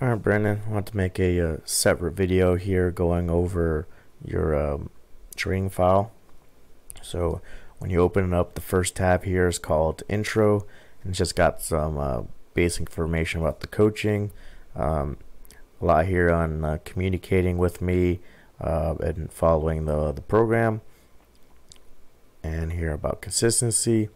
Alright, Brandon, I want to make a separate video here going over your training file. So when you open it up, the first tab here is called Intro, and it's just got some basic information about the coaching, a lot here on communicating with me and following the program, and here about consistency.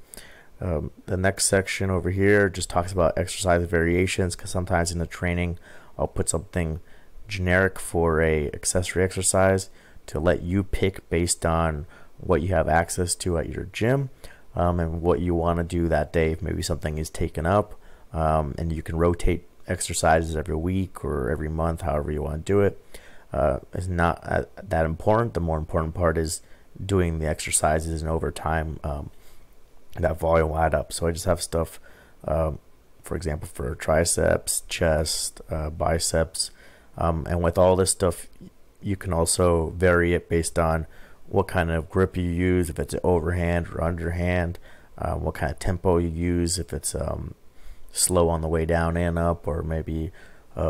The next section over here just talks about exercise variations, because sometimes in the training I'll put something generic for a accessory exercise to let you pick based on what you have access to at your gym, and what you want to do that day. If maybe something is taken up, and you can rotate exercises every week or every month, however you want to do it. It's not that important. The more important part is doing the exercises, and over time that volume will add up. So I just have stuff, for example, for triceps, chest, biceps, and with all this stuff you can also vary it based on what kind of grip you use, if it's an overhand or underhand, what kind of tempo you use, if it's slow on the way down and up, or maybe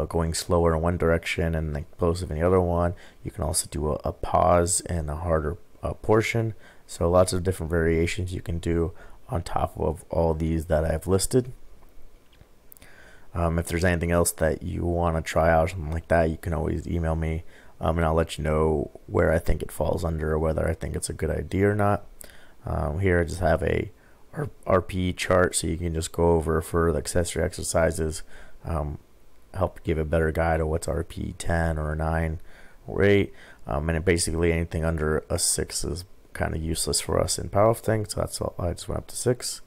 going slower in one direction and explosive in the other one. You can also do a pause and a harder portion. So lots of different variations you can do on top of all these that I've listed. If there's anything else that you want to try out or something like that, you can always email me, and I'll let you know where I think it falls under, or whether I think it's a good idea or not. Here I just have a RPE chart, so you can just go over for the accessory exercises, help give a better guide of what's RPE 10 or a 9 or 8, and basically anything under a 6 is kind of useless for us in powerlifting, so that's all. I just went up to 6,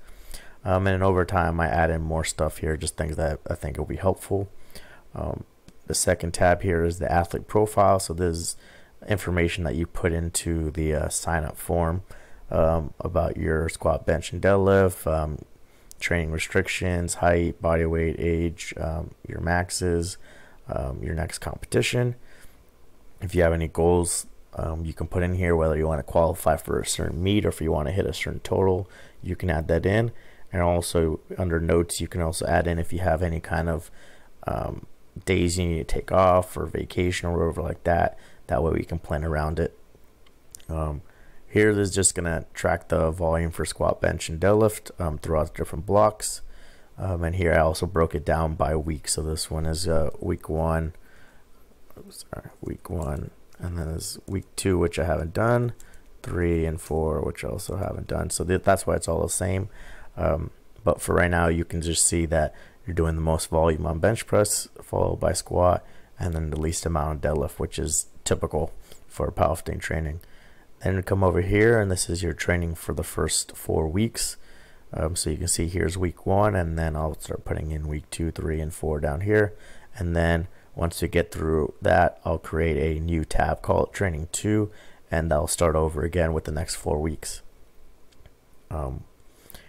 and then over time I add in more stuff here, just things that I think will be helpful. The second tab here is the athlete profile. So this is information that you put into the sign up form, about your squat, bench, and deadlift, training restrictions, height, body weight, age, your maxes, your next competition. If you have any goals, you can put in here whether you want to qualify for a certain meet, or if you want to hit a certain total, you can add that in. And also under notes, you can also add in if you have any kind of days you need to take off, or vacation or whatever like that. That way we can plan around it. Here this is just gonna track the volume for squat, bench, and deadlift throughout the different blocks. And here I also broke it down by week. So this one is week 1, and then there's week 2, which I haven't done, 3 and 4, which I also haven't done. So that's why it's all the same. But for right now, you can just see that you're doing the most volume on bench press, followed by squat, and then the least amount of deadlift, which is typical for powerlifting training. Then you come over here, and this is your training for the first 4 weeks. So you can see here's week 1, and then I'll start putting in week 2, 3, and 4 down here. And then once we get through that, I'll create a new tab called Training 2, and I'll start over again with the next 4 weeks.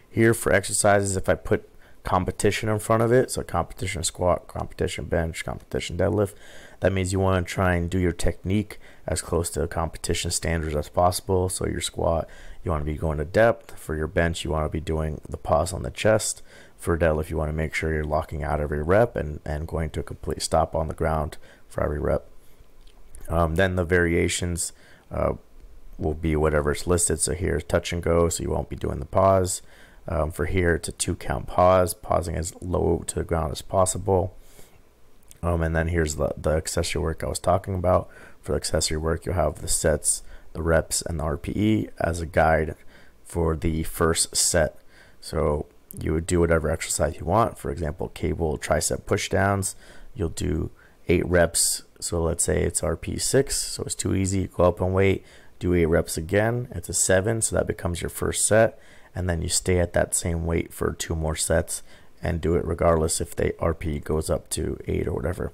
Here for exercises, if I put competition in front of it, so competition squat, competition bench, competition deadlift, that means you want to try and do your technique as close to competition standards as possible. So your squat, you want to be going to depth. For your bench, you want to be doing the pause on the chest. For deadlift, you want to make sure you're locking out every rep and going to a complete stop on the ground for every rep. Then the variations will be whatever it's listed. So here's touch and go, so you won't be doing the pause. For here, it's a 2-count pause, pausing as low to the ground as possible. And then here's the accessory work I was talking about. For the accessory work, you'll have the sets, the reps, and the RPE as a guide for the first set. So you would do whatever exercise you want. For example, cable tricep push downs, you'll do 8 reps. So let's say it's RP 6, so it's too easy. Go up and weight, do 8 reps again. It's a 7, so that becomes your first set. And then you stay at that same weight for 2 more sets and do it regardless if the RP goes up to 8 or whatever.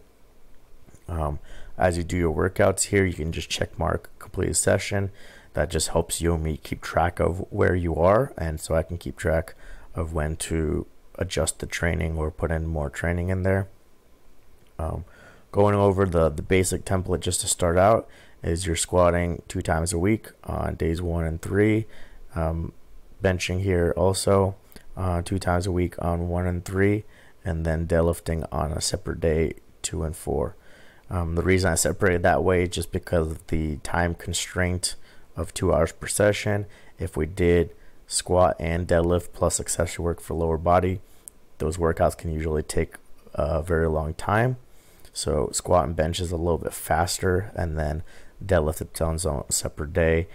As you do your workouts here, you can just check mark completed session. That just helps you and me keep track of where you are, and so I can keep track of when to adjust the training or put in more training in there. Going over the basic template just to start out is you're squatting 2 times a week on days 1 and 3. Benching here also 2 times a week on 1 and 3, and then deadlifting on a separate day 2 and 4. The reason I separated that way is just because of the time constraint of 2 hours per session. If we did squat and deadlift plus accessory work for lower body, those workouts can usually take a very long time. So squat and bench is a little bit faster, and then deadlift its own separate day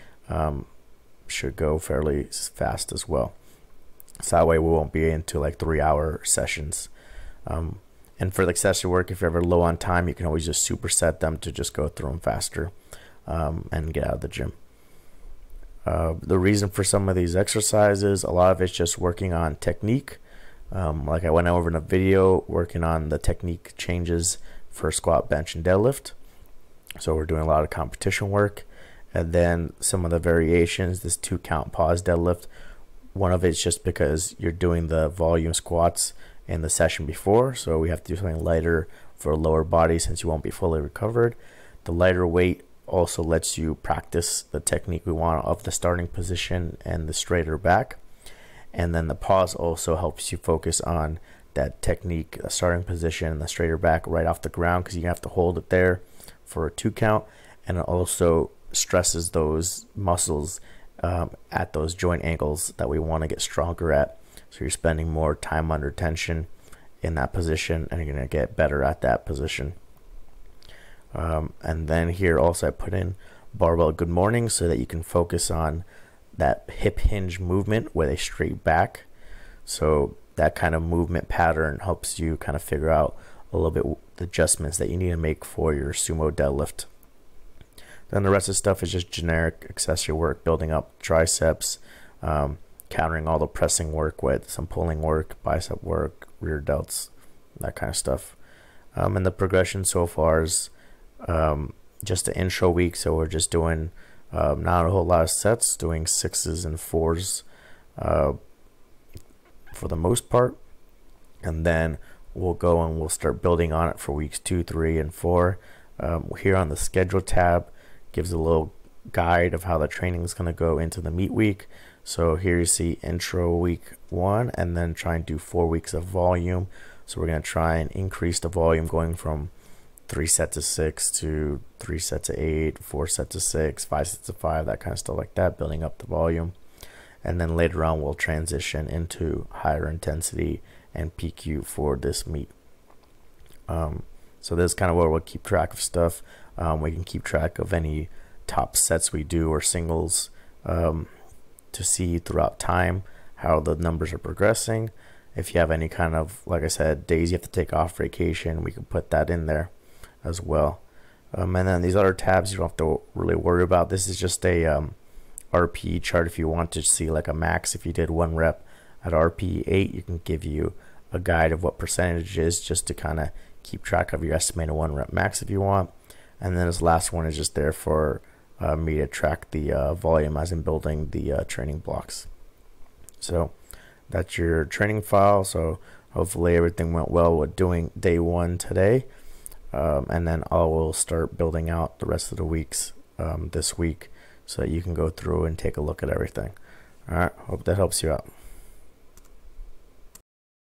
should go fairly fast as well. So that way we won't be into like 3-hour sessions. And for the accessory work, if you're ever low on time, you can always just superset them to just go through them faster and get out of the gym. The reason for some of these exercises, a lot of it's just working on technique. Like I went over in a video, working on the technique changes for squat, bench, and deadlift. So we're doing a lot of competition work. And then some of the variations, this 2 count pause deadlift, one of it's just because you're doing the volume squats in the session before, so we have to do something lighter for a lower body since you won't be fully recovered. The lighter weight also lets you practice the technique we want of the starting position and the straighter back. And then the pause also helps you focus on that technique, the starting position and the straighter back right off the ground, because you have to hold it there for a 2 count, and it also stresses those muscles at those joint angles that we want to get stronger at. So you're spending more time under tension in that position, and you're going to get better at that position. And then here also I put in barbell good morning so that you can focus on that hip hinge movement with a straight back. So that kind of movement pattern helps you kind of figure out a little bit the adjustments that you need to make for your sumo deadlift. Then the rest of the stuff is just generic accessory work, building up triceps, countering all the pressing work with some pulling work, bicep work, rear delts, that kind of stuff. And the progression so far is just the intro week, so we're just doing not a whole lot of sets, doing 6s and 4s for the most part. And then we'll go and we'll start building on it for weeks 2, 3, and 4. Here on the schedule tab gives a little guide of how the training is going to go into the meet week. So here you see intro week 1, and then try and do 4 weeks of volume. So we're going to try and increase the volume, going from 3 sets of 6 to 3 sets of 8, 4 sets of 6, 5 sets of 5, that kind of stuff like that, building up the volume. And then later on we'll transition into higher intensity and PQ for this meet. So this is kind of where we'll keep track of stuff. We can keep track of any top sets we do or singles to see throughout time how the numbers are progressing. If you have any kind of, like I said, days you have to take off vacation, we can put that in there as well. And then these other tabs you don't have to really worry about. This is just a RPE chart. If you want to see like a max, if you did 1 rep at RPE 8, you can give you a guide of what percentage it is, just to kind of keep track of your estimated 1 rep max if you want. And then this last one is just there for me to track the volume as in building the training blocks. So that's your training file. So hopefully everything went well with doing day 1 today. And then I will start building out the rest of the weeks this week so that you can go through and take a look at everything. All right, hope that helps you out.